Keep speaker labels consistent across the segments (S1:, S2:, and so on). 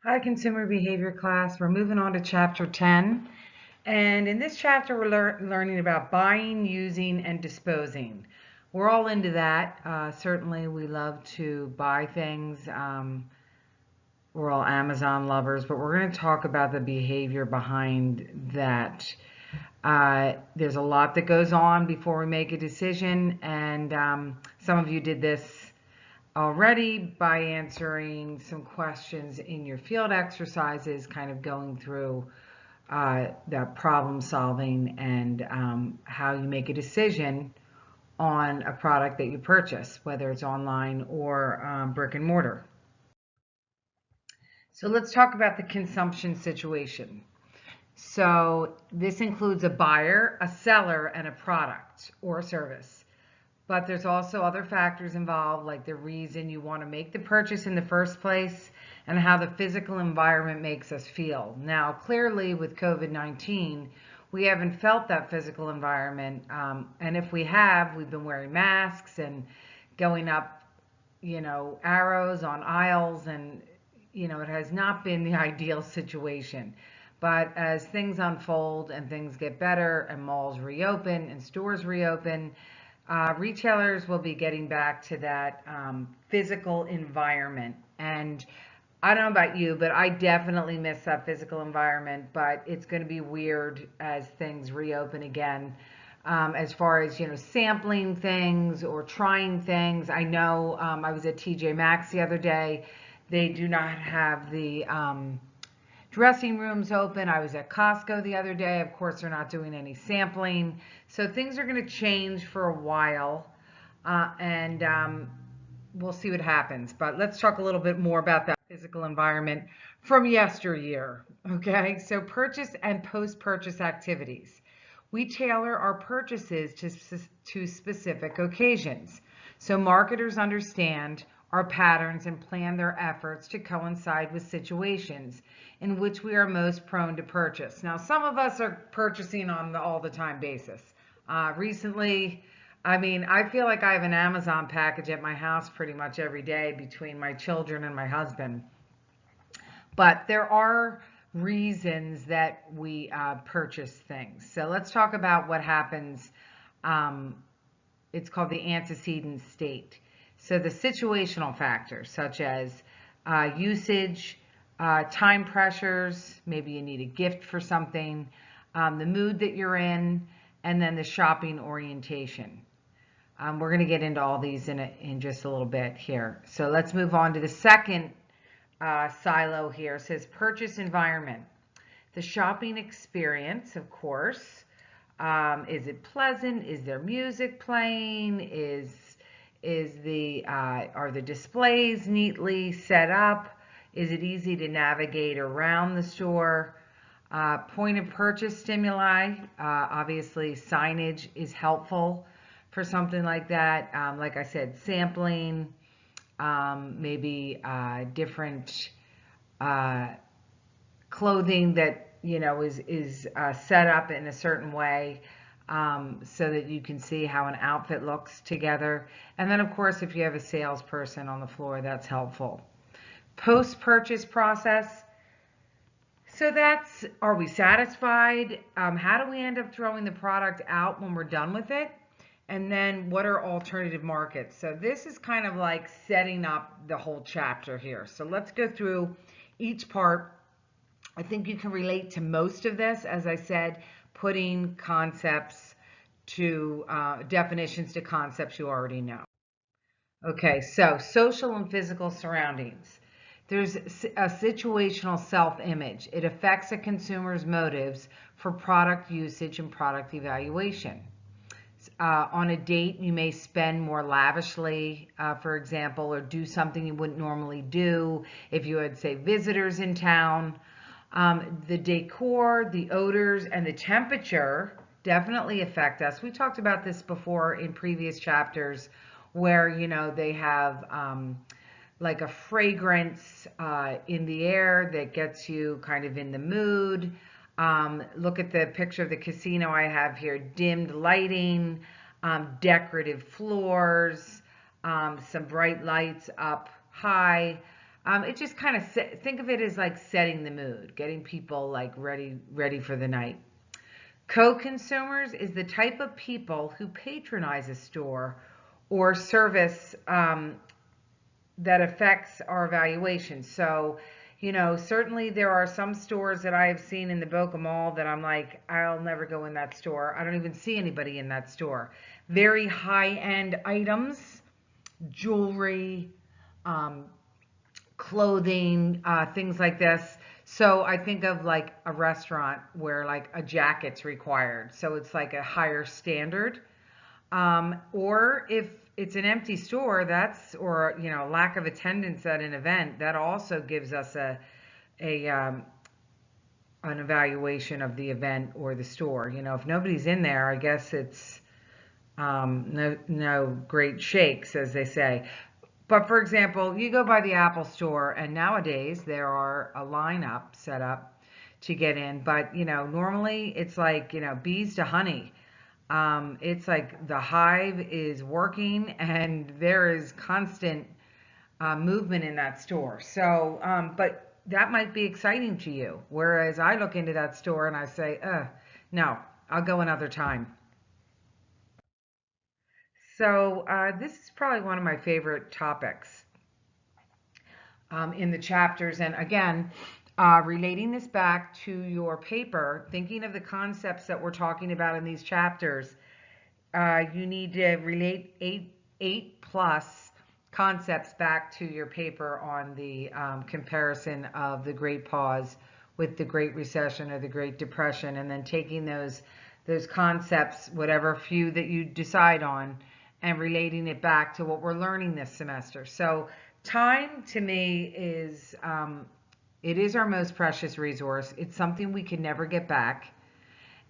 S1: Hi, consumer behavior class. We're moving on to chapter 10. And in this chapter, we're learning about buying, using, and disposing. We're all into that. Certainly, we love to buy things. We're all Amazon lovers, but we're going to talk about the behavior behind that. There's a lot that goes on before we make a decision, and some of you did this already by answering some questions in your field exercises, kind of going through the problem solving and how you make a decision on a product that you purchase, whether it's online or brick and mortar. So let's talk about the consumption situation. So this includes a buyer, a seller, and a product or a service. But there's also other factors involved, like the reason you want to make the purchase in the first place and how the physical environment makes us feel. Now, clearly with COVID-19, we haven't felt that physical environment. And if we have, we've been wearing masks and going up, arrows on aisles, and, it has not been the ideal situation. But as things unfold and things get better and malls reopen and stores reopen, retailers will be getting back to that physical environment. And I don't know about you, but I definitely miss that physical environment. But it's going to be weird as things reopen again. As far as sampling things or trying things, I know I was at TJ Maxx the other day. They do not have the dressing rooms open. I was at Costco the other day. Of course, they're not doing any sampling. So things are going to change for a while. And we'll see what happens. But let's talk a little bit more about that physical environment from yesteryear. Okay, so purchase and post-purchase activities. We tailor our purchases to specific occasions. So marketers understand our patterns and plan their efforts to coincide with situations in which we are most prone to purchase. Now, some of us are purchasing on the all the time basis. Recently, I feel like I have an Amazon package at my house pretty much every day between my children and my husband. But there are reasons that we purchase things. So let's talk about what happens. It's called the antecedent state. So the situational factors, such as usage, time pressures, maybe you need a gift for something, the mood that you're in, and then the shopping orientation. We're going to get into all these in just a little bit here. So let's move on to the second silo here. It says purchase environment. The shopping experience, of course. Is it pleasant? Is there music playing? Are the displays neatly set up? Is it easy to navigate around the store? Point of purchase stimuli. Obviously, signage is helpful for something like that. Like I said, sampling, maybe different clothing that is set up in a certain way, so that you can see how an outfit looks together. And then, of course, if you have a salesperson on the floor, that's helpful. Post-purchase process. So that's, are we satisfied? How do we end up throwing the product out when we're done with it? And then what are alternative markets? So this is kind of like setting up the whole chapter here. So let's go through each part. I think you can relate to most of this, as I said, putting concepts to definitions to concepts you already know. Okay, so social and physical surroundings. There's a situational self-image. It affects a consumer's motives for product usage and product evaluation. On a date, you may spend more lavishly, for example, or do something you wouldn't normally do if you had, say, visitors in town. The decor, the odors, and the temperature definitely affect us. We talked about this before in previous chapters where, they have like a fragrance in the air that gets you kind of in the mood. Look at the picture of the casino I have here. Dimmed lighting, decorative floors, some bright lights up high, It just kind of think of it as like setting the mood, getting people like ready for the night. Co-consumers is the type of people who patronize a store or service that affects our evaluation. So, certainly there are some stores that I have seen in the Boca Mall that I'm like, I'll never go in that store. I don't even see anybody in that store. Very high-end items, jewelry, um, clothing, things like this. So I think of like a restaurant where like a jacket's required. So it's like a higher standard. Or if it's an empty store, or lack of attendance at an event, that also gives us a an evaluation of the event or the store. If nobody's in there, I guess it's no great shakes, as they say. But for example, you go by the Apple store, and nowadays there are a lineup set up to get in. But normally it's like bees to honey. It's like the hive is working, and there is constant movement in that store. So, but that might be exciting to you. Whereas I look into that store and I say, no, I'll go another time. So this is probably one of my favorite topics in the chapters. And again, relating this back to your paper, thinking of the concepts that we're talking about in these chapters, you need to relate eight plus concepts back to your paper on the comparison of the Great Pause with the Great Recession or the Great Depression, and then taking those concepts, whatever few that you decide on, and relating it back to what we're learning this semester. So time to me is it is our most precious resource. It's something we can never get back.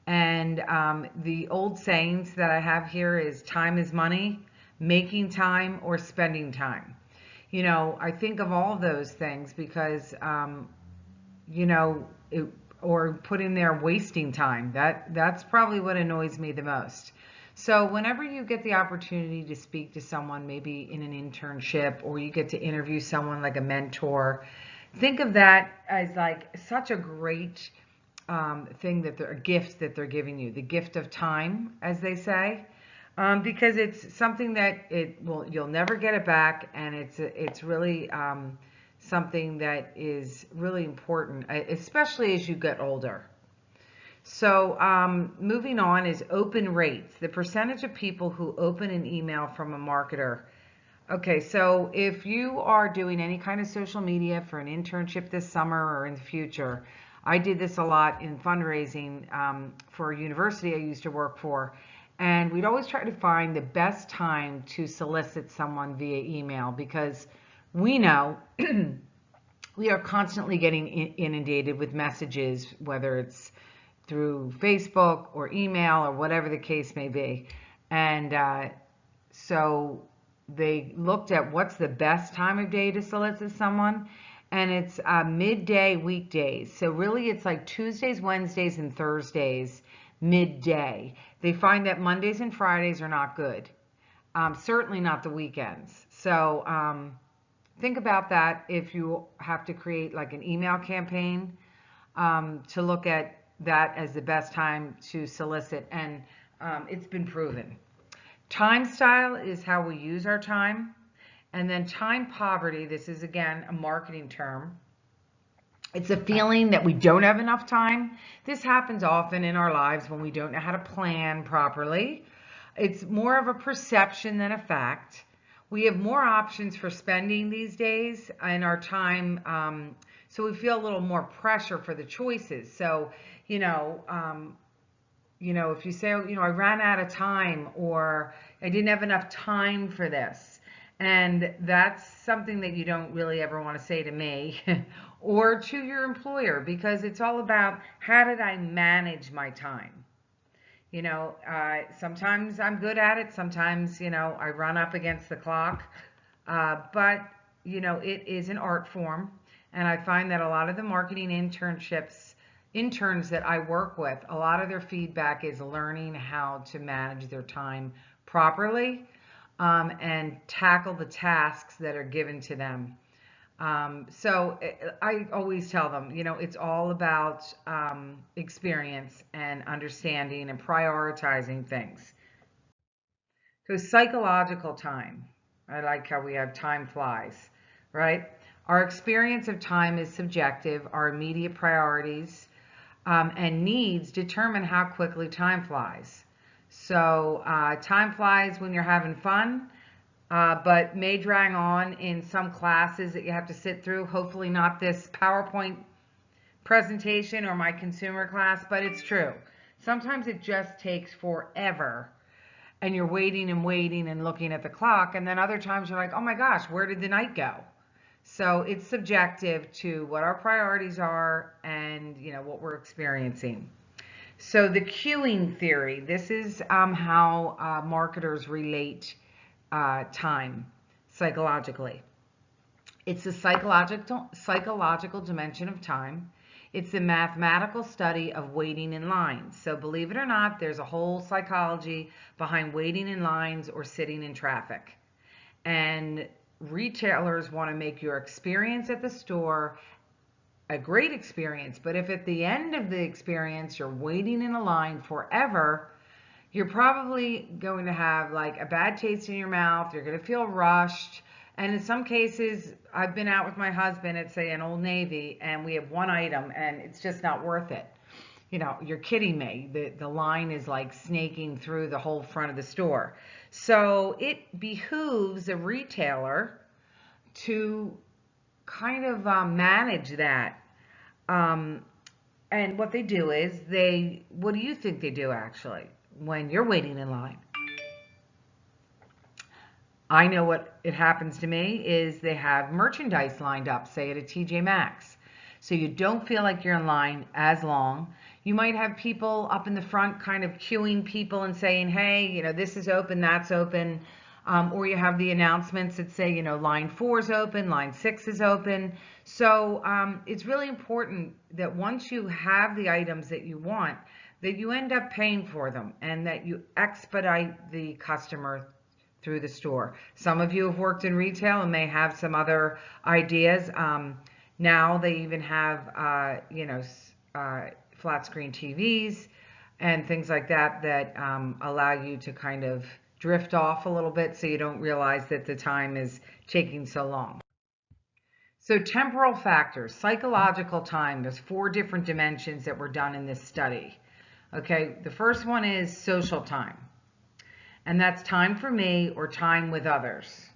S1: And the old sayings that I have here is time is money, making time, or spending time. I think of all those things because, or put in there wasting time. That's probably what annoys me the most. So whenever you get the opportunity to speak to someone, maybe in an internship, or you get to interview someone like a mentor, think of that as like such a great thing, a gift that they're giving you, the gift of time, as they say, because it's something that you'll never get it back, and it's really something that is really important, especially as you get older. So moving on is open rates, the percentage of people who open an email from a marketer. Okay, so if you are doing any kind of social media for an internship this summer or in the future, I did this a lot in fundraising for a university I used to work for, and we'd always try to find the best time to solicit someone via email, because we know we are constantly getting inundated with messages, whether it's through Facebook or email or whatever the case may be. And so they looked at what's the best time of day to solicit someone, and it's midday weekdays. So really it's like Tuesdays, Wednesdays, and Thursdays midday. They find that Mondays and Fridays are not good. Certainly not the weekends. So think about that if you have to create like an email campaign, to look at that as the best time to solicit, and it's been proven. Time style is how we use our time. And then time poverty, this is again a marketing term. It's a feeling that we don't have enough time. This happens often in our lives when we don't know how to plan properly. It's more of a perception than a fact. We have more options for spending these days in our time, so we feel a little more pressure for the choices. So, if you say, I ran out of time, or I didn't have enough time for this, and that's something that you don't really ever want to say to me or to your employer, because it's all about how did I manage my time? Sometimes I'm good at it. Sometimes, I run up against the clock. But, it is an art form. And I find that a lot of the marketing interns that I work with, a lot of their feedback is learning how to manage their time properly, and tackle the tasks that are given to them. I always tell them, it's all about experience and understanding and prioritizing things. So psychological time. I like how we have time flies, right? Our experience of time is subjective. Our immediate priorities and needs determine how quickly time flies. So time flies when you're having fun, but may drag on in some classes that you have to sit through. Hopefully not this PowerPoint presentation or my consumer class, but it's true. Sometimes it just takes forever and you're waiting and waiting and looking at the clock. And then other times you're like, oh my gosh, where did the night go? So it's subjective to what our priorities are and what we're experiencing. So the queuing theory, this is how marketers relate time psychologically. It's the psychological dimension of time. It's a mathematical study of waiting in lines. So believe it or not, there's a whole psychology behind waiting in lines or sitting in traffic. And retailers want to make your experience at the store a great experience. But if at the end of the experience you're waiting in a line forever, you're probably going to have like a bad taste in your mouth. You're going to feel rushed. And in some cases, I've been out with my husband at, say, an Old Navy, and we have one item, and it's just not worth it. You're kidding me. The line is like snaking through the whole front of the store. So it behooves a retailer to kind of manage that. And what they do is what do you think they do actually when you're waiting in line? I know what it happens to me is they have merchandise lined up, say at a TJ Maxx. So you don't feel like you're in line as long. You might have people up in the front kind of queuing people and saying, hey, this is open, that's open. Or you have the announcements that say, line 4 is open, line 6 is open. So it's really important that once you have the items that you want, that you end up paying for them and that you expedite the customer through the store. Some of you have worked in retail and may have some other ideas. Now they even have, flat screen TVs and things like that that allow you to kind of drift off a little bit so you don't realize that the time is taking so long. So temporal factors, psychological time, there's 4 different dimensions that were done in this study. Okay, the first one is social time. And that's time for me or time with others.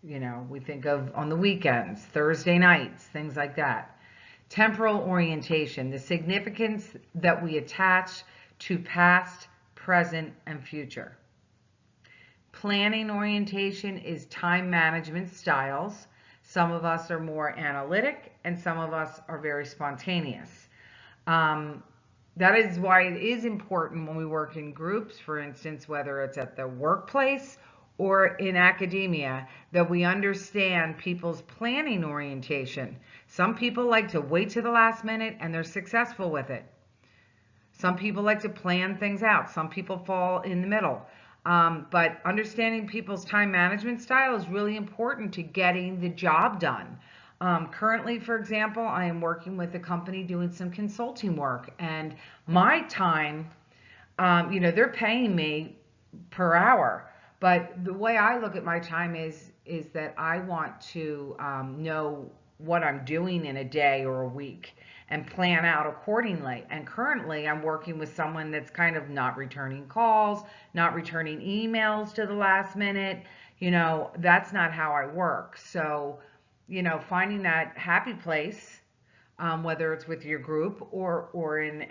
S1: We think of on the weekends, Thursday nights, things like that. Temporal orientation, the significance that we attach to past, present, and future. Planning orientation is time management styles. Some of us are more analytic and some of us are very spontaneous. That is why it is important when we work in groups, for instance, whether it's at the workplace or in academia, that we understand people's planning orientation. Some people like to wait to the last minute and they're successful with it. Some people like to plan things out. Some people fall in the middle. But understanding people's time management style is really important to getting the job done. Currently, for example, I am working with a company doing some consulting work, and my time, they're paying me per hour. But the way I look at my time is that I want to know what I'm doing in a day or a week and plan out accordingly. And currently, I'm working with someone that's kind of not returning calls, not returning emails to the last minute. That's not how I work. So, finding that happy place, whether it's with your group or in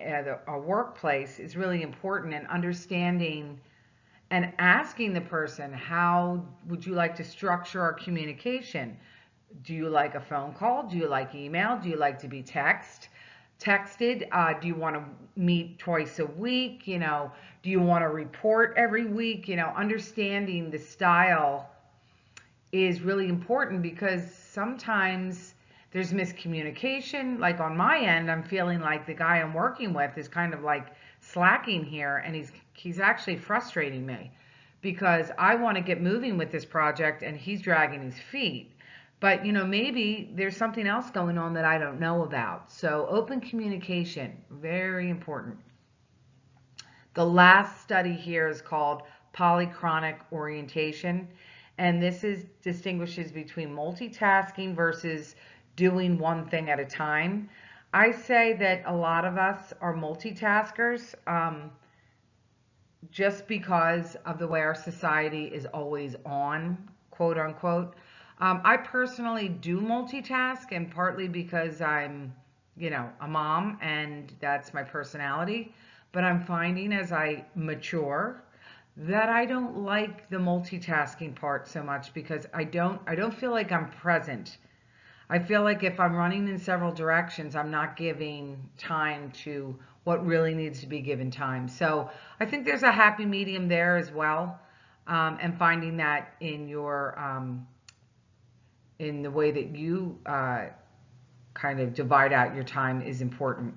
S1: a workplace, is really important. And understanding and asking the person, how would you like to structure our communication? Do you like a phone call? Do you like email? Do you like to be texted? Do you want to meet twice a week? Do you want to report every week? Understanding the style is really important because sometimes there's miscommunication. Like on my end, I'm feeling like the guy I'm working with is kind of like slacking here, and he's actually frustrating me because I want to get moving with this project and he's dragging his feet. But, maybe there's something else going on that I don't know about. So open communication, very important. The last study here is called polychronic orientation, and this distinguishes between multitasking versus doing one thing at a time. I say that a lot of us are multitaskers, just because of the way our society is always on, quote unquote. I personally do multitask, and partly because I'm, a mom and that's my personality. But I'm finding as I mature that I don't like the multitasking part so much because I don't feel like I'm present. I feel like if I'm running in several directions, I'm not giving time to what really needs to be given time. So I think there's a happy medium there as well, and finding that in the way that you kind of divide out your time is important.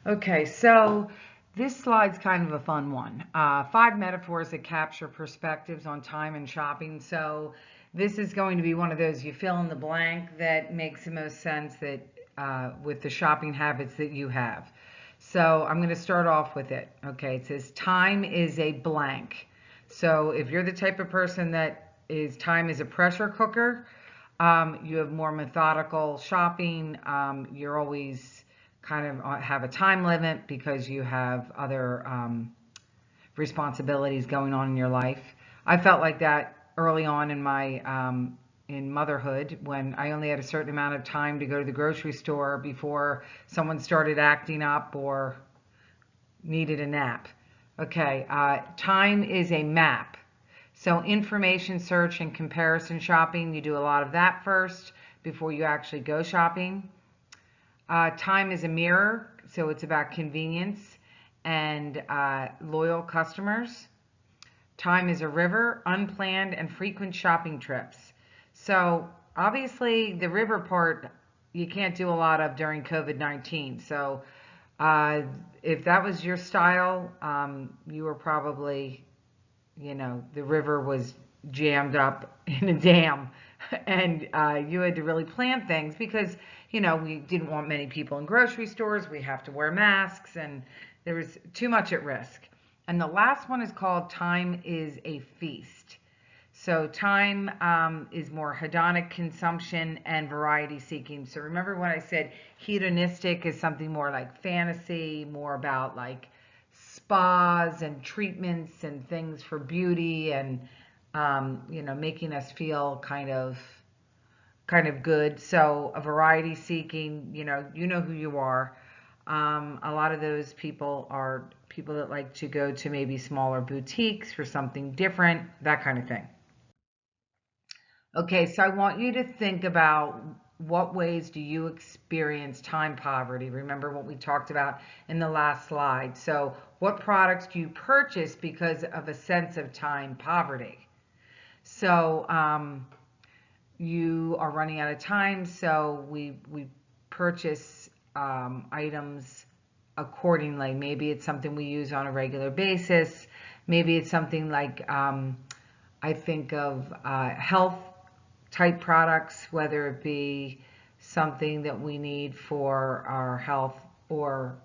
S1: Okay, so this slide's kind of a fun one. 5 metaphors that capture perspectives on time and shopping. So this is going to be one of those you fill in the blank that makes the most sense that with the shopping habits that you have. So I'm going to start off with it. Okay, it says time is a blank. So if you're the type of person that is time is a pressure cooker, you have more methodical shopping. You're always kind of have a time limit because you have other responsibilities going on in your life. I felt like that early on in my in motherhood when I only had a certain amount of time to go to the grocery store before someone started acting up or needed a nap. Okay, time is a map. So information search and comparison shopping, you do a lot of that first before you actually go shopping. Time is a mirror, so it's about convenience and loyal customers. Time is a river, unplanned and frequent shopping trips. So obviously the river part you can't do a lot of during COVID-19. So uh, if that was your style, you were probably, the river was jammed up in a dam and you had to really plan things because, we didn't want many people in grocery stores. We have to wear masks and there was too much at risk. And the last one is called Time is a Feast. So time is more hedonic consumption and variety seeking. So remember when I said hedonistic is something more like fantasy, more about like spas and treatments and things for beauty and making us feel kind of good. So a variety seeking, you know who you are. A lot of those people are people that like to go to maybe smaller boutiques for something different, that kind of thing. Okay, so I want you to think about what ways do you experience time poverty? Remember what we talked about in the last slide. So, what products do you purchase because of a sense of time poverty? So, you are running out of time, so we purchase items accordingly. Maybe it's something we use on a regular basis. Maybe it's something like I think of health type products, whether it be something that we need for our health or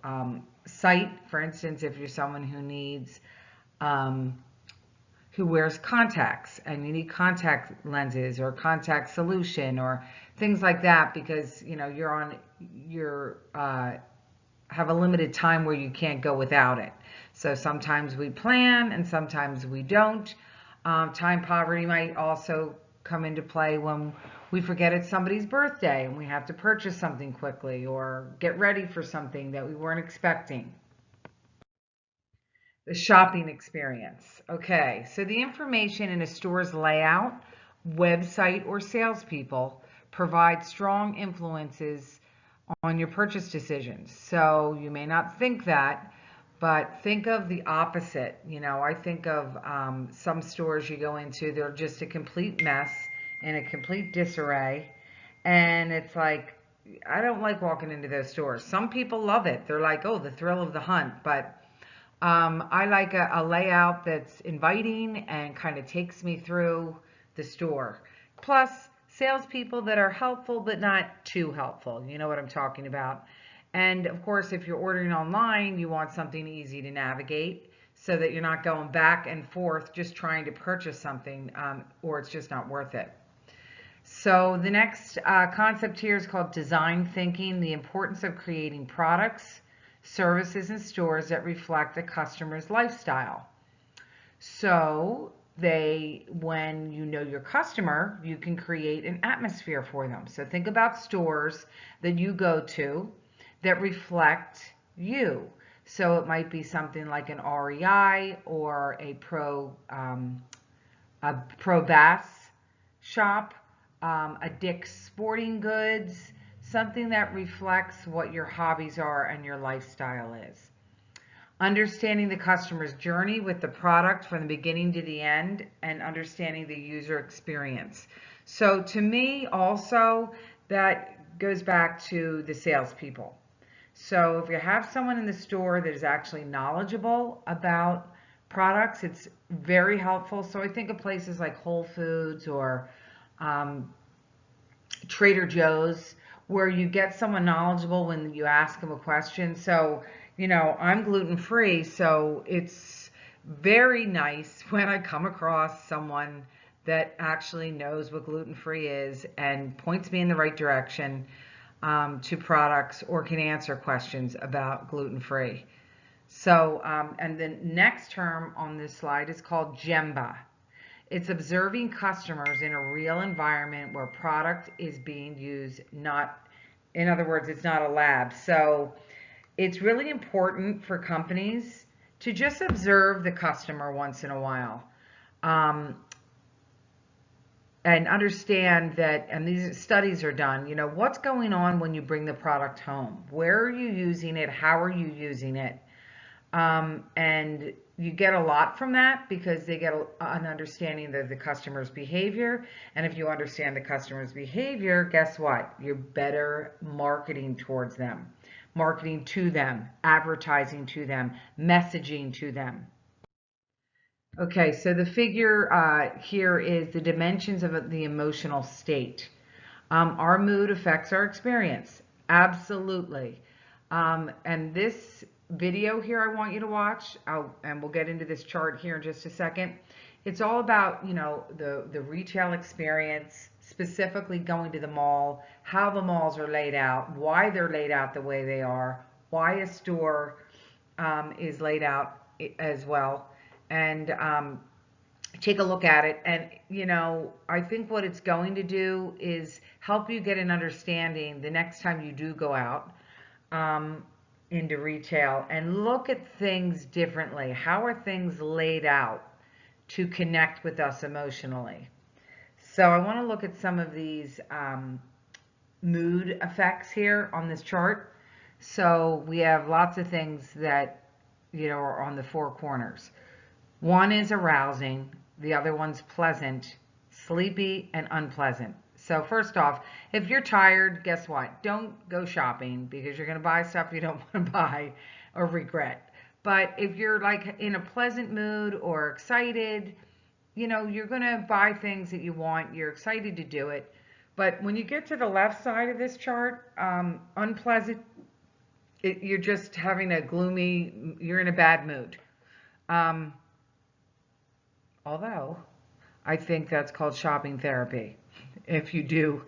S1: sight. For instance, if you're someone who needs um, who wears contacts and you need contact lenses or contact solution or things like that because you're have a limited time where you can't go without it. So sometimes we plan and sometimes we don't. Time poverty might also come into play when we forget it's somebody's birthday and we have to purchase something quickly or get ready for something that we weren't expecting. The shopping experience. Okay, so the information in a store's layout, website, or salespeople provide strong influences on your purchase decisions. So you may not think that, but think of the opposite. I think of some stores you go into, they're just a complete mess and a complete disarray. And it's like, I don't like walking into those stores. Some people love it. They're like, oh, the thrill of the hunt. But I like a layout that's inviting and kind of takes me through the store. Plus, salespeople that are helpful but not too helpful. You know what I'm talking about. And of course, if you're ordering online, you want something easy to navigate so that you're not going back and forth just trying to purchase something, or it's just not worth it. So the next concept here is called design thinking, the importance of creating products, services, and stores that reflect the customer's lifestyle. So when you know your customer, you can create an atmosphere for them. So think about stores that you go to that reflect you. So it might be something like an REI or a Pro Bass shop, a Dick's Sporting Goods, something that reflects what your hobbies are and your lifestyle is. Understanding the customer's journey with the product from the beginning to the end, and understanding the user experience. So to me also, that goes back to the salespeople. So if you have someone in the store that is actually knowledgeable about products, it's very helpful. So I think of places like Whole Foods or Trader Joe's, where you get someone knowledgeable when you ask them a question. So, I'm gluten free, so it's very nice when I come across someone that actually knows what gluten free is and points me in the right direction to products, or can answer questions about gluten free. So, and the next term on this slide is called GEMBA. It's observing customers in a real environment where product is being used, in other words, it's not a lab. So it's really important for companies to just observe the customer once in a while. And understand that, and these studies are done, what's going on when you bring the product home? Where are you using it? How are you using it? And you get a lot from that because they get an understanding of the customer's behavior. And if you understand the customer's behavior, guess what? You're better marketing towards them, marketing to them, advertising to them, messaging to them. Okay, so the figure here is the dimensions of the emotional state. Our mood affects our experience. Absolutely. And this video here I want you to watch, and we'll get into this chart here in just a second. It's all about, the retail experience, specifically going to the mall, how the malls are laid out, why they're laid out the way they are, why a store is laid out as well. And take a look at it. And, I think what it's going to do is help you get an understanding the next time you do go out into retail and look at things differently. How are things laid out to connect with us emotionally? So I want to look at some of these mood effects here on this chart. So we have lots of things that, are on the four corners. One is arousing, the other one's pleasant, sleepy, and unpleasant. So first off, if you're tired, guess what? Don't go shopping because you're going to buy stuff you don't want to buy or regret. But if you're like in a pleasant mood or excited, you're going to buy things that you want. You're excited to do it. But when you get to the left side of this chart, unpleasant, you're just having you're in a bad mood. Although I think that's called shopping therapy if you do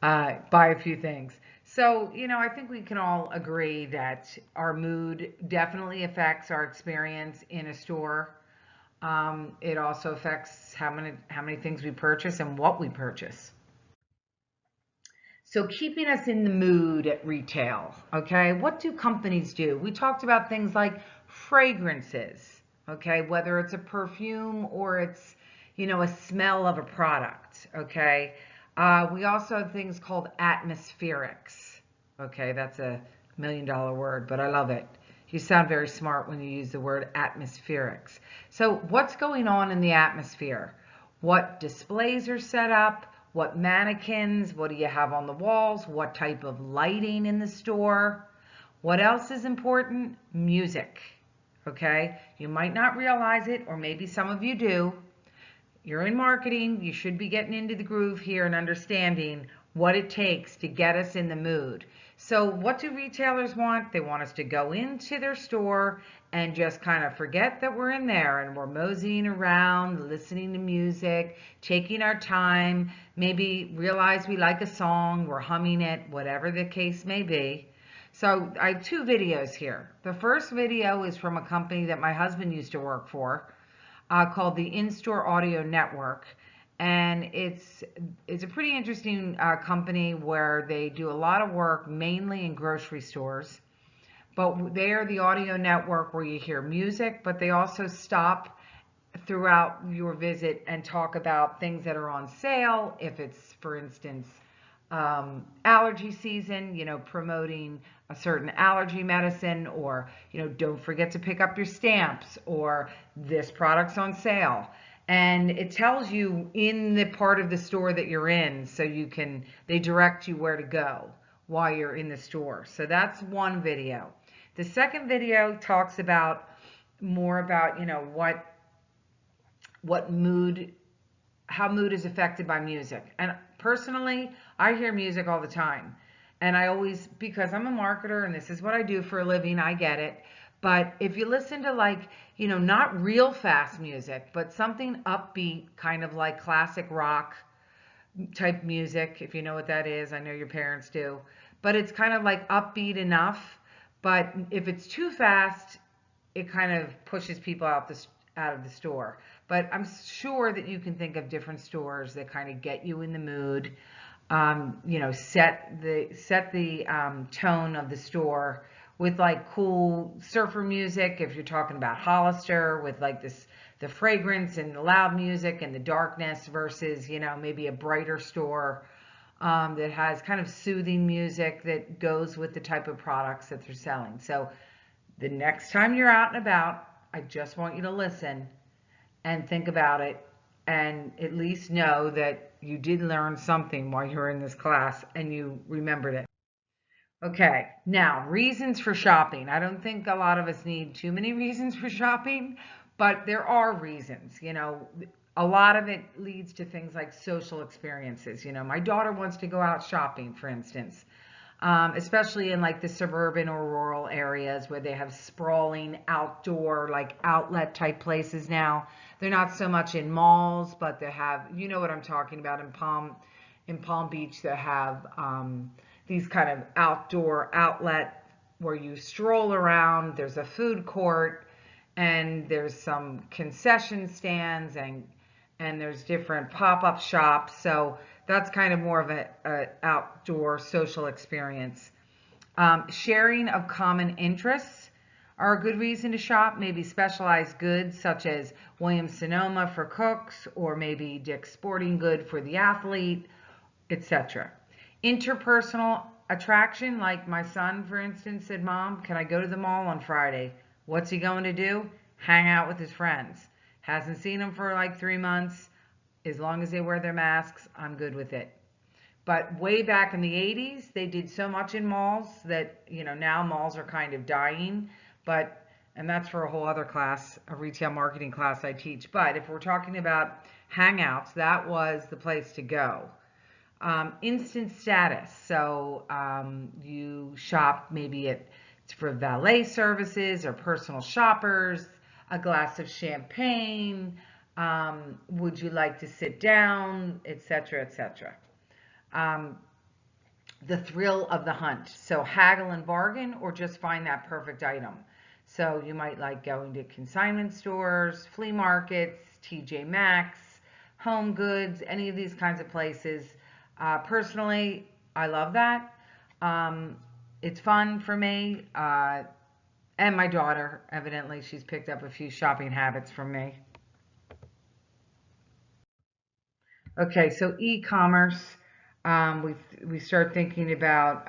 S1: buy a few things. So, I think we can all agree that our mood definitely affects our experience in a store. It also affects how many things we purchase and what we purchase. So keeping us in the mood at retail, okay? What do companies do? We talked about things like fragrances, okay? Whether it's a perfume or it's, a smell of a product, okay? We also have things called atmospherics, okay? That's a $1 million word, but I love it. You sound very smart when you use the word atmospherics. So what's going on in the atmosphere? What displays are set up? What mannequins? What do you have on the walls? What type of lighting in the store? What else is important? Music. Okay? You might not realize it, or maybe some of you do. You're in marketing, you should be getting into the groove here and understanding what it takes to get us in the mood. So what do retailers want? They want us to go into their store and just kind of forget that we're in there and we're moseying around, listening to music, taking our time, maybe realize we like a song, we're humming it, whatever the case may be. So I have two videos here. The first video is from a company that my husband used to work for, called the In-Store Audio Network. And it's a pretty interesting company where they do a lot of work mainly in grocery stores. But they are the audio network where you hear music, but they also stop throughout your visit and talk about things that are on sale. If it's, for instance, allergy season, promoting a certain allergy medicine, or, don't forget to pick up your stamps, or this product's on sale. And it tells you in the part of the store that you're in, so they direct you where to go while you're in the store. So that's one video. The second video talks about more about, what mood, how mood is affected by music. And personally, I hear music all the time. And I always, because I'm a marketer and this is what I do for a living, I get it. But if you listen to, like, not real fast music, but something upbeat, kind of like classic rock type music, if you know what that is, I know your parents do. But it's kind of like upbeat enough. But if it's too fast, it kind of pushes people out of the store. But I'm sure that you can think of different stores that kind of get you in the mood. Set the tone of the store with like cool surfer music. If you're talking about Hollister, with like the fragrance and the loud music and the darkness, versus maybe a brighter store that has kind of soothing music that goes with the type of products that they're selling. So the next time you're out and about, I just want you to listen and think about it, and at least know that you did learn something while you were in this class and you remembered it. Okay, now reasons for shopping. I don't think a lot of us need too many reasons for shopping, but there are reasons. A lot of it leads to things like social experiences. My daughter wants to go out shopping, for instance. Especially in like the suburban or rural areas where they have sprawling outdoor, like outlet type places now. They're not so much in malls, but they have, you know what I'm talking about, in Palm Beach, they have these kind of outdoor outlet where you stroll around. There's a food court and there's some concession stands, and there's different pop-up shops. So that's kind of more of an outdoor social experience. Sharing of common interests are a good reason to shop. Maybe specialized goods such as Williams-Sonoma for cooks, or maybe Dick's Sporting Good for the athlete, etc. Interpersonal attraction, like my son, for instance, said, "Mom, can I go to the mall on Friday?" What's he going to do? Hang out with his friends. Hasn't seen them for like 3 months. As long as they wear their masks, I'm good with it. But way back in the 80s, they did so much in malls that, now malls are kind of dying. And that's for a whole other class, a retail marketing class I teach. But if we're talking about hangouts, that was the place to go. Instant status. So you shop maybe for valet services or personal shoppers, a glass of champagne, would you like to sit down, etc., etc. The thrill of the hunt. So haggle and bargain, or just find that perfect item. So you might like going to consignment stores, flea markets, TJ Maxx, Home Goods, any of these kinds of places. Personally, I love that. It's fun for me. And my daughter, evidently, she's picked up a few shopping habits from me. Okay, so e-commerce, we start thinking about,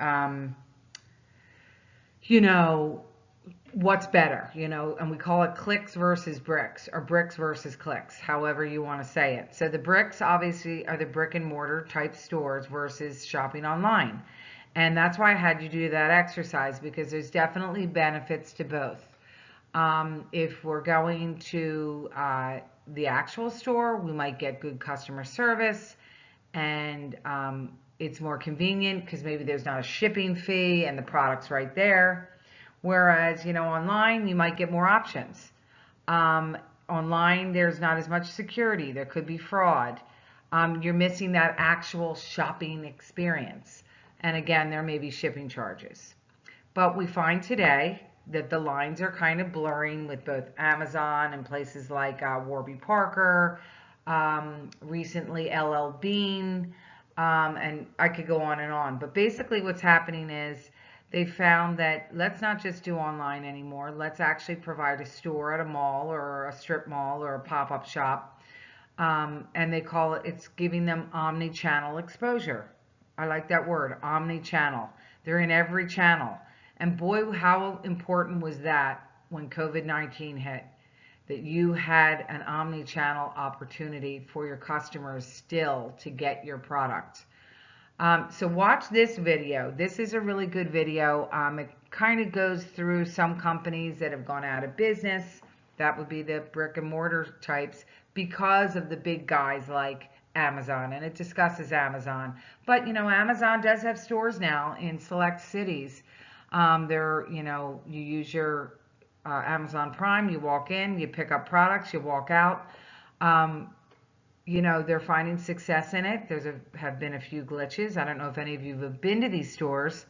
S1: what's better, and we call it clicks versus bricks, or bricks versus clicks, however you want to say it. So the bricks obviously are the brick and mortar type stores versus shopping online. And that's why I had you do that exercise, because there's definitely benefits to both. If we're going to the actual store, we might get good customer service, and it's more convenient because maybe there's not a shipping fee and the product's right there. Whereas, online, you might get more options. Online, there's not as much security. There could be fraud. You're missing that actual shopping experience. And again, there may be shipping charges. But we find today that the lines are kind of blurring with both Amazon and places like Warby Parker, recently LL Bean, and I could go on and on. But basically what's happening is they found that let's not just do online anymore. Let's actually provide a store at a mall or a strip mall or a pop-up shop. And they call it's giving them omni-channel exposure. I like that word, omni-channel. They're in every channel. And boy, how important was that when COVID-19 hit, that you had an omni-channel opportunity for your customers still to get your product. So watch this video. This is a really good video. It kind of goes through some companies that have gone out of business. That would be the brick and mortar types because of the big guys like Amazon, and it discusses Amazon. But Amazon does have stores now in select cities. You use your Amazon Prime, you walk in, you pick up products, you walk out. They're finding success in it. Have been a few glitches. I don't know if any of you have been to these stores,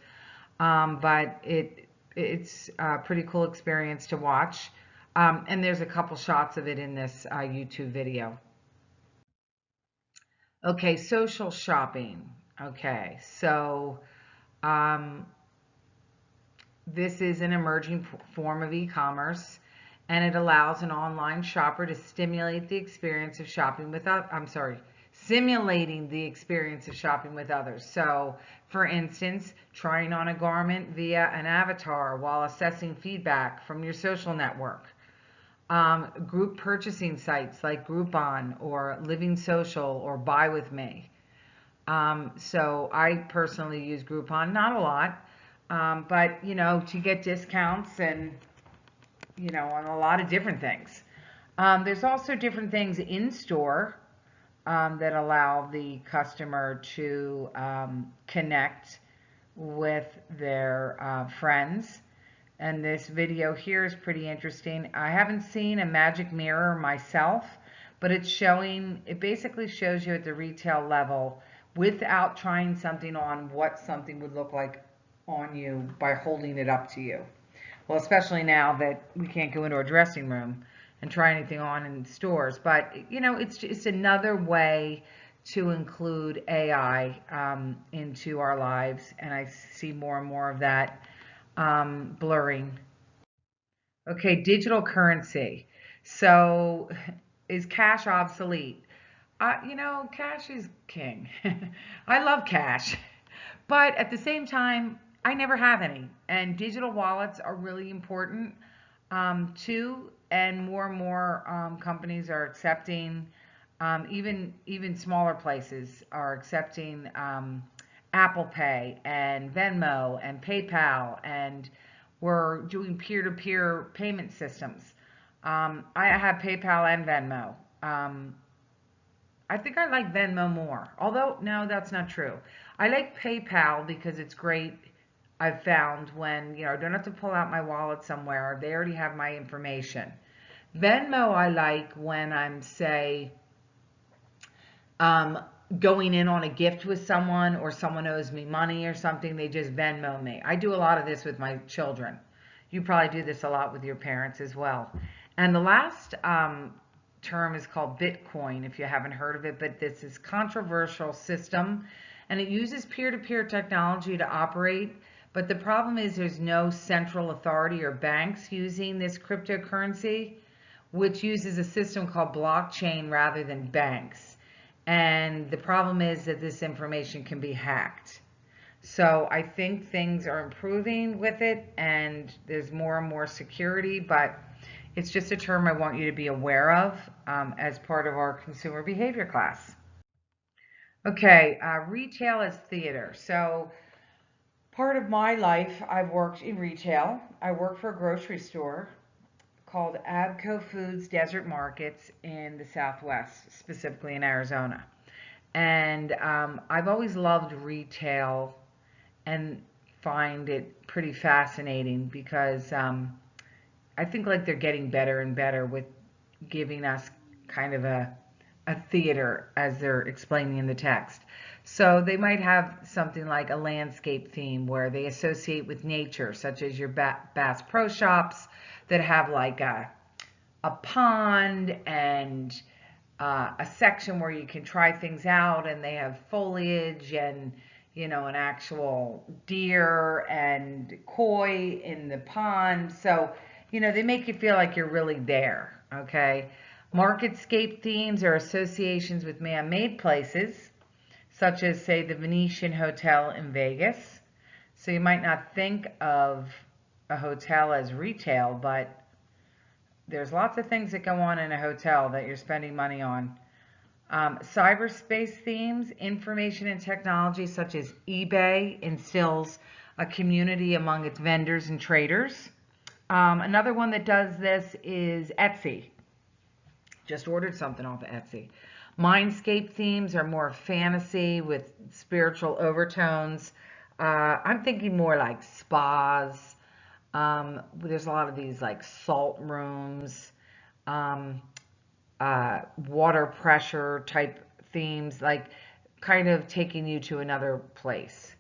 S1: but it's a pretty cool experience to watch. And there's a couple shots of it in this YouTube video. Okay, social shopping. Okay, so this is an emerging form of e-commerce, and it allows an online shopper to stimulate the experience of shopping with simulating the experience of shopping with others. So, for instance, trying on a garment via an avatar while assessing feedback from your social network. Group purchasing sites like Groupon or Living Social or Buy With Me. So I personally use Groupon, not a lot, but to get discounts and on a lot of different things. There's also different things in store that allow the customer to connect with their friends. And this video here is pretty interesting. I haven't seen a magic mirror myself, but it basically shows you at the retail level without trying something on what something would look like on you by holding it up to you. Well, especially now that we can't go into a dressing room and try anything on in stores. But, it's just another way to include AI into our lives. And I see more and more of that blurring. Okay, digital currency. So is cash obsolete? Cash is king. I love cash. But at the same time, I never have any. And digital wallets are really important too. And more companies are accepting, even smaller places are accepting Apple Pay and Venmo and PayPal, and we're doing peer-to-peer payment systems. I have PayPal and Venmo. I think I like Venmo more, although no, that's not true. I like PayPal because it's great. I've found when I don't have to pull out my wallet somewhere, they already have my information. Venmo I like when I'm, say, going in on a gift with someone, or someone owes me money or something, they just Venmo me. I do a lot of this with my children. You probably do this a lot with your parents as well. And the last term is called Bitcoin, if you haven't heard of it, but this is controversial system, and it uses peer-to-peer technology to operate. But the problem is there's no central authority or banks using this cryptocurrency, which uses a system called blockchain rather than banks. And the problem is that this information can be hacked. So I think things are improving with it, and there's more and more security, but it's just a term I want you to be aware of as part of our consumer behavior class. Okay, retail as theater. So part of my life, I've worked in retail. I worked for a grocery store called Abco Foods Desert Markets in the Southwest, specifically in Arizona. And I've always loved retail and find it pretty fascinating because I think like they're getting better and better with giving us kind of a theater as they're explaining in the text. So they might have something like a landscape theme where they associate with nature, such as your Bass Pro Shops that have like a pond and a section where you can try things out, and they have foliage and an actual deer and koi in the pond. So they make you feel like you're really there. Okay. Marketscape themes are associations with man-made places, such as, say, the Venetian Hotel in Vegas. So you might not think of a hotel as retail, but there's lots of things that go on in a hotel that you're spending money on. Cyberspace themes, information and technology such as eBay instills a community among its vendors and traders. Another one that does this is Etsy. Just ordered something off of Etsy. Mindscape themes are more fantasy with spiritual overtones. I'm thinking more like spas. There's a lot of these like salt rooms, water pressure type themes, like kind of taking you to another place.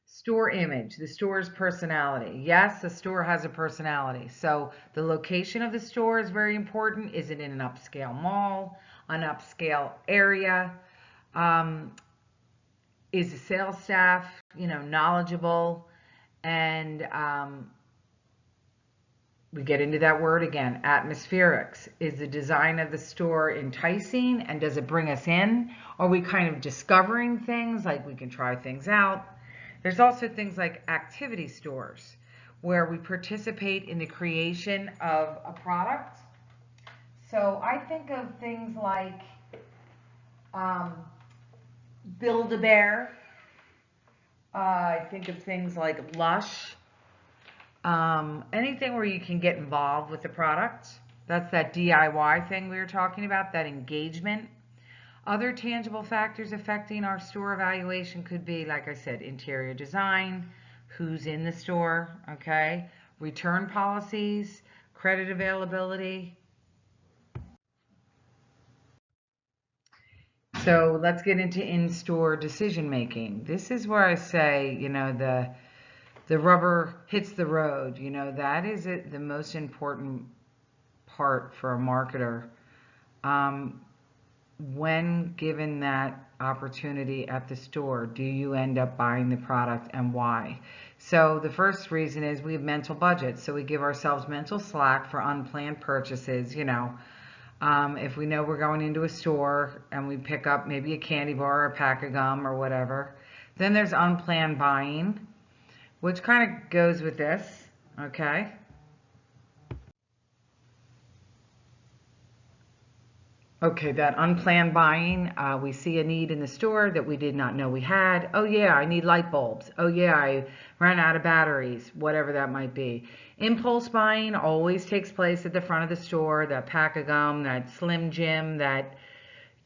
S1: Store image, the store's personality. Yes, the store has a personality. So the location of the store is very important. Is it in an upscale mall, an upscale area? Is the sales staff, knowledgeable? And we get into that word again, atmospherics. Is the design of the store enticing, and does it bring us in? Are we kind of discovering things, like we can try things out? There's also things like activity stores where we participate in the creation of a product. So I think of things like Build-A-Bear. I think of things like Lush. Anything where you can get involved with the product. That's that DIY thing we were talking about, that engagement. Other tangible factors affecting our store evaluation could be, like I said, interior design, who's in the store, okay, return policies, credit availability. So let's get into in-store decision making. This is where I say, the rubber hits the road. That is the most important part for a marketer. When given that opportunity at the store, do you end up buying the product, and why? So the first reason is we have mental budgets. So we give ourselves mental slack for unplanned purchases. If we know we're going into a store and we pick up maybe a candy bar or a pack of gum or whatever. Then there's unplanned buying, which kind of goes with this, okay? Okay, that unplanned buying, we see a need in the store that we did not know we had. Oh yeah, I need light bulbs. Oh yeah, I ran out of batteries, whatever that might be. Impulse buying always takes place at the front of the store. That pack of gum, that Slim Jim, that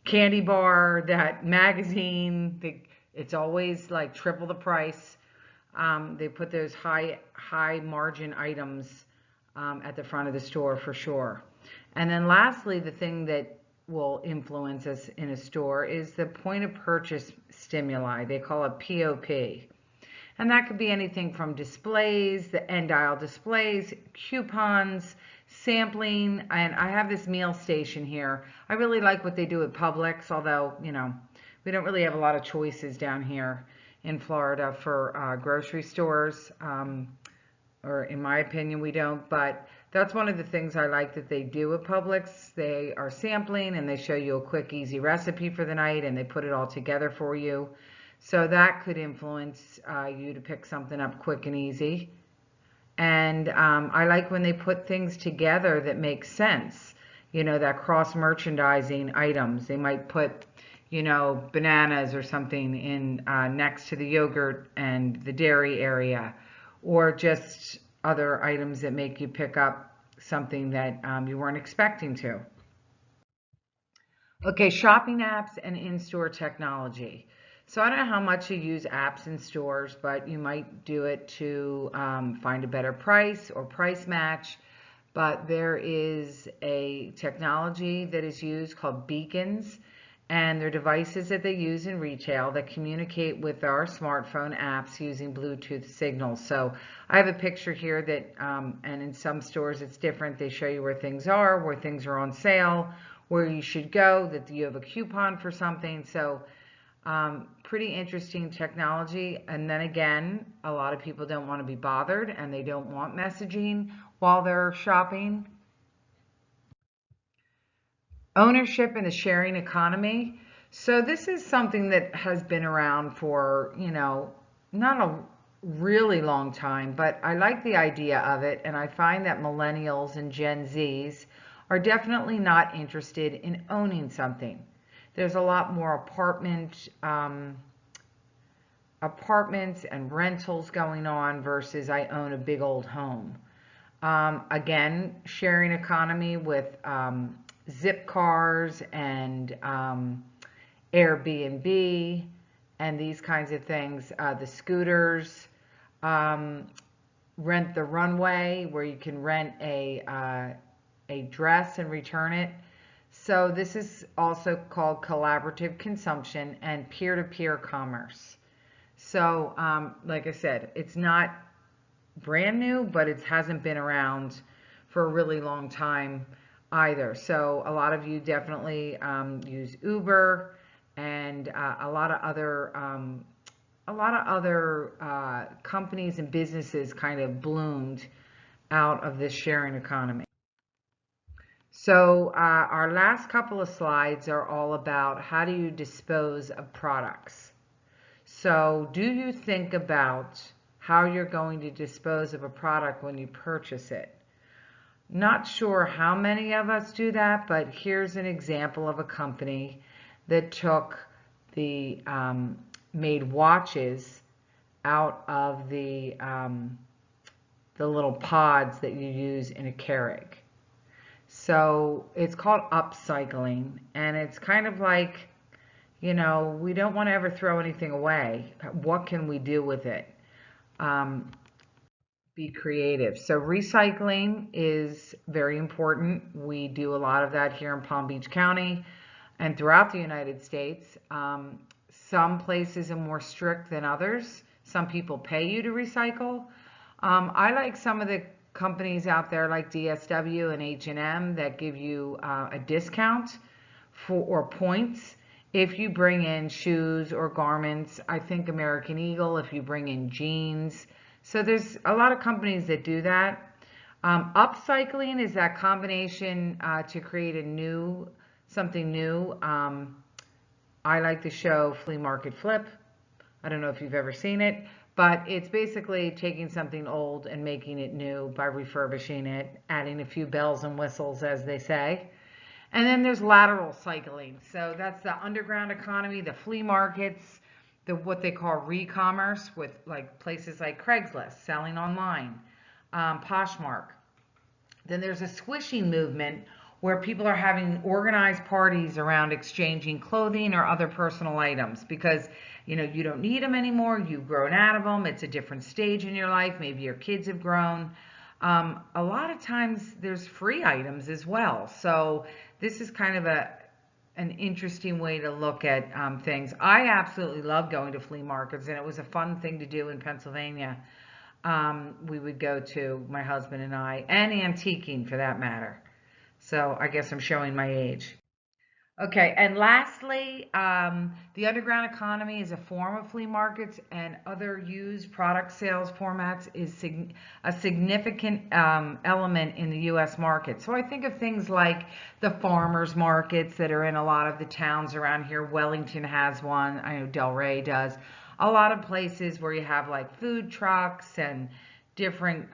S1: candy bar, that magazine, it's always like triple the price. They put those high margin items at the front of the store for sure. And then lastly, the thing that will influence us in a store is the point of purchase stimuli. They call it POP. And that could be anything from displays, the end aisle displays, coupons, sampling. And I have this meal station here. I really like what they do at Publix, although, we don't really have a lot of choices down here in Florida for grocery stores. Or in my opinion, we don't. But that's one of the things I like that they do at Publix. They are sampling and they show you a quick, easy recipe for the night, and they put it all together for you. So that could influence you to pick something up quick and easy. And I like when they put things together that make sense. That cross-merchandising items. They might put, bananas or something in next to the yogurt and the dairy area. Or just other items that make you pick up something that you weren't expecting to. Okay, shopping apps and in-store technology. So I don't know how much you use apps in stores, but you might do it to find a better price or price match. But there is a technology that is used called beacons, and they're devices that they use in retail that communicate with our smartphone apps using Bluetooth signals. So I have a picture here that, and in some stores it's different. They show you where things are on sale, where you should go, that you have a coupon for something. So pretty interesting technology. And then again, a lot of people don't want to be bothered and they don't want messaging while they're shopping. Ownership in the sharing economy. So this is something that has been around for, not a really long time, but I like the idea of it. And I find that millennials and Gen Zs are definitely not interested in owning something. There's a lot more apartments and rentals going on versus I own a big old home. Again, sharing economy with zip cars and Airbnb and these kinds of things. The scooters, rent the runway where you can rent a dress and return it. So this is also called collaborative consumption and peer-to-peer commerce. So like I said, it's not brand new, but it hasn't been around for a really long time either. So a lot of you definitely use Uber and a lot of other companies and businesses kind of bloomed out of this sharing economy. So our last couple of slides are all about how do you dispose of products. So do you think about how you're going to dispose of a product when you purchase it? Not sure how many of us do that, but here's an example of a company that took made watches out of the little pods that you use in a Keurig. So it's called upcycling, and it's kind of like, we don't want to ever throw anything away. What can we do with it? Be creative. So recycling is very important. We do a lot of that here in Palm Beach County and throughout the United States. Some places are more strict than others. Some people pay you to recycle. I like some of the companies out there like DSW and H&M that give you a discount or points if you bring in shoes or garments. I think American Eagle if you bring in jeans. So there's a lot of companies that do that. Upcycling is that combination to create something new. I like the show Flea Market Flip. I don't know if you've ever seen it, but it's basically taking something old and making it new by refurbishing it, adding a few bells and whistles, as they say. And then there's lateral cycling. So that's the underground economy, the flea markets, what they call re-commerce with like places like Craigslist, selling online, Poshmark. Then there's a swishing movement where people are having organized parties around exchanging clothing or other personal items because you don't need them anymore. You've grown out of them. It's a different stage in your life. Maybe your kids have grown. A lot of times there's free items as well. So this is kind of an interesting way to look at things. I absolutely love going to flea markets, and it was a fun thing to do in Pennsylvania. We would go to, my husband and I, and antiquing for that matter. So I guess I'm showing my age. Okay, and lastly, the underground economy is a form of flea markets and other used product sales formats is a significant element in the U.S. market. So I think of things like the farmers markets that are in a lot of the towns around here. Wellington has one. I know Delray does. A lot of places where you have like food trucks and different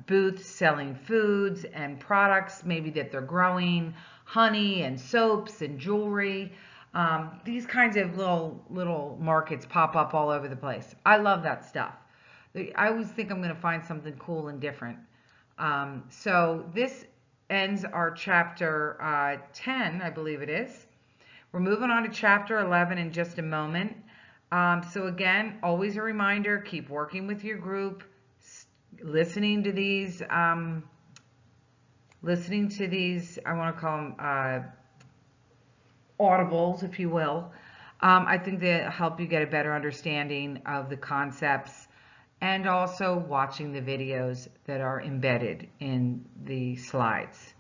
S1: booths selling foods and products maybe that they're growing, honey and soaps and jewelry. These kinds of little markets pop up all over the place. I love that stuff. I always think I'm going to find something cool and different. So this ends our chapter 10, I believe it is. We're moving on to chapter 11 in just a moment. So again, always a reminder, keep working with your group, listening to these, I want to call them audibles, if you will. I think they help you get a better understanding of the concepts, and also watching the videos that are embedded in the slides.